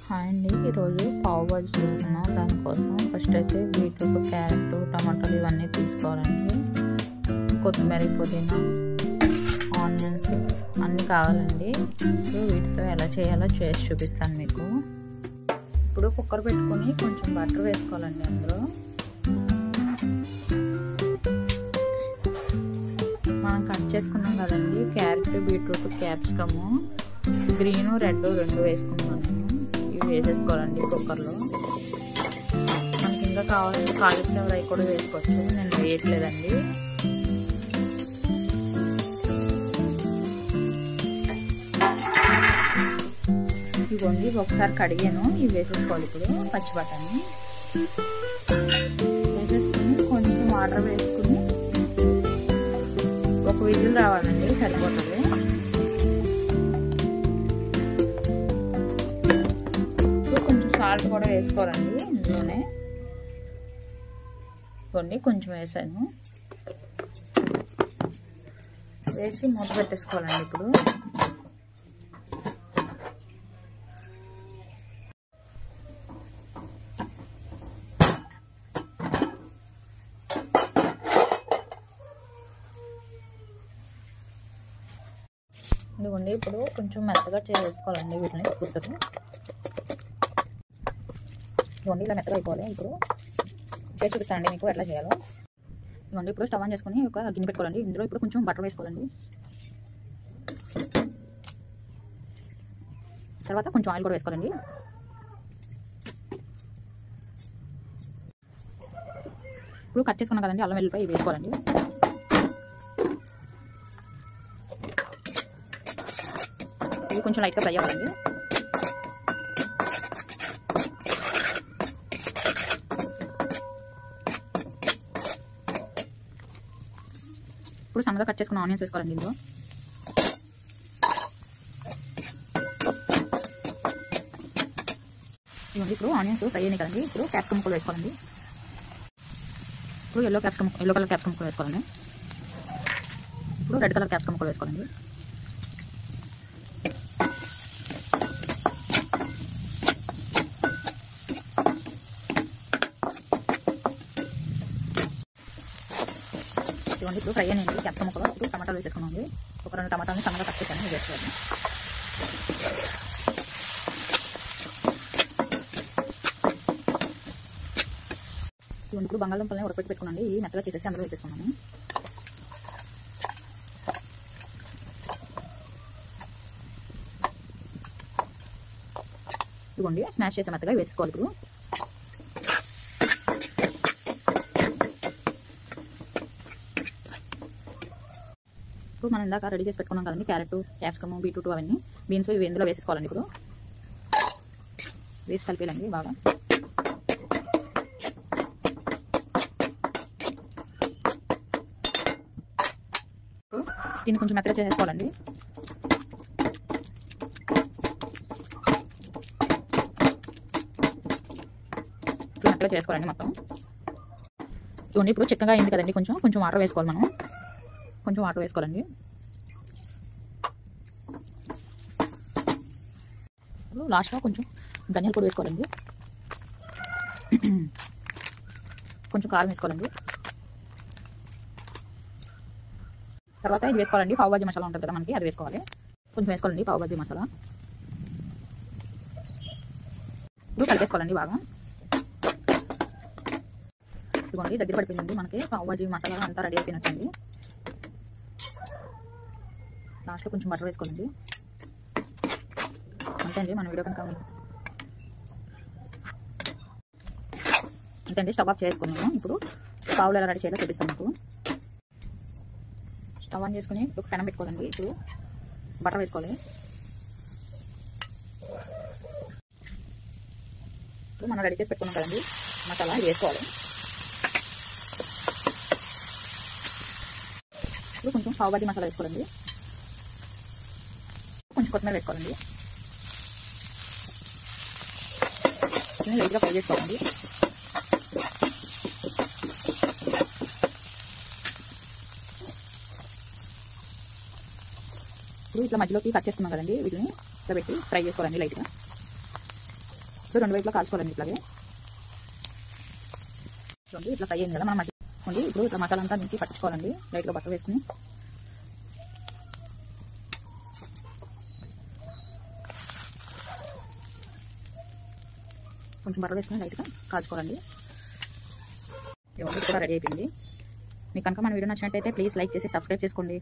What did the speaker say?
Hi అండి, ఈరోజు పావు బాజీ చేస్తున్నాం. దానికోసం ఫస్ట్ అయితే బీట్రూట్, క్యారెట్, టమాటాలు ఇవన్నీ తీసుకోవాలండి. కొత్తిమీర, పుదీనా, ఆనియన్స్ అన్నీ కావాలండి. ఇప్పుడు వీటితో ఎలా చేయాలో చేసి చూపిస్తాను మీకు. ఇప్పుడు కుక్కర్ పెట్టుకుని కొంచెం బటర్ వేసుకోవాలండి. అందులో మనం కట్ చేసుకున్నాం కదండి carrot, beetroot, capsicum, green, red రెండు వేసుకున్నాను నేను. ఇవి వేసేసుకోవాలండి కుక్కర్లో. మనకి ఇంకా కావాలంటే కాలీఫ్లవర్ అవి కూడా వేసుకోవచ్చు, నేను వేయట్లేదండి. ఇవ్వండి ఒకసారి కడిగాను. ఇవి వేసేసుకోవాలి. ఇప్పుడు పచ్చి బఠానీ వేసేసుకుని కొంచెం వాటర్ వేసుకుని ఒక విజిల్ రావాలండి, సరిపోతుంది. కొంచెం సాల్ట్ కూడా వేసుకోవాలండి ఇందులోనే. ఇవ్వండి కొంచెం వేసాను. వేసి మూత పెట్టేసుకోవాలండి. ఇప్పుడు ఇదిగోండి ఇప్పుడు కొంచెం మెత్తగా చేసుకోవాలండి వీటిని. కుక్కరు ఇవ్వండి ఇలా మెత్తగా అయిపోవాలి. ఇప్పుడు చేసి చూపిస్తానండి మీకు ఎట్లా చేయాలో. ఇవ్వండి ఇప్పుడు స్టవ్ ఆన్ చేసుకుని ఒక గిన్నె పెట్టుకోవాలండి. ఇందులో ఇప్పుడు కొంచెం బటర్ వేసుకోవాలండి. తర్వాత కొంచెం ఆయిల్ కూడా వేసుకోవాలండి. ఇప్పుడు కట్ చేసుకున్నాం కదండి అల్లం వెల్లిపాయ వేసుకోవాలండి. ఇది కొంచెం లైట్గా ఫ్రై అవ్వాలండి. ఇప్పుడు సన్నగా కట్ చేసుకున్న ఆనియన్స్ వేసుకోవాలండి ఇందులో. ఇవ్వండి ఇప్పుడు ఆనియన్స్ ఫ్రై అయినాయి కదండి. ఇప్పుడు క్యాప్సికమ్ కూడా వేసుకోవాలండి. ఇప్పుడు ఎల్లో కలర్ క్యాప్సికమ్ కూడా వేసుకోవాలండి. ఇప్పుడు రెడ్ కలర్ క్యాప్సికమ్ కూడా వేసుకోవాలండి. ఇవ్వండి ఇప్పుడు ఫ్రై అయ్యండి క్యాప్సికమ్ కూడా. ఇప్పుడు టమాటాలు వేసేసుకున్నాండి. ఒక 2 టమాటాలని సన్నగా కట్ చేసాను, వేసుకోవాలి. ఇవ్వండి ఇప్పుడు బంగాళదుంపలని ఉడకపెట్టి పెట్టుకున్నాండి. ఈ మెత్తగా చేసేసి అందులో వేసేసుకున్నాను. ఇవ్వండి స్మాష్ చేసే మెత్తగా వేసేసుకోవాలి. ఇప్పుడు ఇప్పుడు మనం ఇందాక రెడీ చేసి పెట్టుకున్నాం కదండి క్యారెట్, క్యాప్సికమ్, బీట్రూట్ అవన్నీ బీన్స్ ఇవి ఇందులో వేసేసుకోవాలండి. ఇప్పుడు వేసి కలిపేయాలండి బాగా. దీన్ని కొంచెం మెత్తగా చేసేసుకోవాలండి. ఇప్పుడు మెత్తగా చేసుకోవాలండి మొత్తం. ఇవన్నీ ఇప్పుడు చిక్కగా అయింది కదండి. కొంచెం వాటర్ వేసుకోవాలి. మనం కొంచెం వాటర్ వేసుకోవాలండి. ఇప్పుడు లాస్ట్లో కొంచెం ధనియాల పొడి వేసుకోవాలండి. కొంచెం కారం వేసుకోవాలండి. తర్వాత ఇది వేసుకోవాలండి పావు బాజీ మసాలా ఉంటుంది కదా మనకి, అది వేసుకోవాలి. కొంచెం వేసుకోవాలండి పావు బాజీ మసాలా. ఇప్పుడు కలిపేసుకోవాలండి బాగా. ఇదిగోండి దగ్గర పడిపోయిందండి మనకి పావు బాజీ మసాలా అంతా రెడీ అయిపోయినట్టండి. లాస్ట్లో కొంచెం బటర్ వేసుకోవాలండి. అంతే అండి. మన వీడియో కనుక అంతే అండి. స్టవ్ ఆఫ్ చేసుకున్నాము. ఇప్పుడు పావులు ఎలా రెడీ చేయాలో చూపిస్తాను మీకు. స్టవ్ ఆన్ చేసుకుని ఒక పెనం పెట్టుకోవాలండి. ఇప్పుడు బటర్ వేసుకోవాలి. ఇప్పుడు మనం రెడీ చేసి పెట్టుకున్నాం కదండి మసాలా, ఇది వేసుకోవాలి. ఇప్పుడు కొంచెం పావు బాజీ మసాలా వేసుకోవాలండి. కొంచెం కొత్తిమీర వేసుకోవాలండి. లైట్గా ఫ్రై చేసుకోవాలండి. ఇప్పుడు ఇట్లా మధ్యలోకి కట్ చేసుకున్నాం కదండి, వీటిని ఇట్లా పెట్టి ఫ్రై చేసుకోవాలండి లైట్గా. ఇప్పుడు రెండు వైపులా కాల్చుకోవాలండి. ఇట్లాగే చూడండి ఇట్లా ఫ్రై అయింది కదా. మనం మట్టి ఇప్పుడు ఇట్లా మసాలా అంతా నీటి పట్టించుకోవాలండి. లైట్గా బట్టర్ వేసుకుని కొంచెం బట్టర్ వేసుకుని లైట్గా కాల్చుకోవాలండి. ఇవన్నీ కూడా రెడీ అయిపోయింది. మీకు కనుక మన వీడియో నచ్చినట్టయితే ప్లీజ్ లైక్ చేసి సబ్స్క్రైబ్ చేసుకోండి.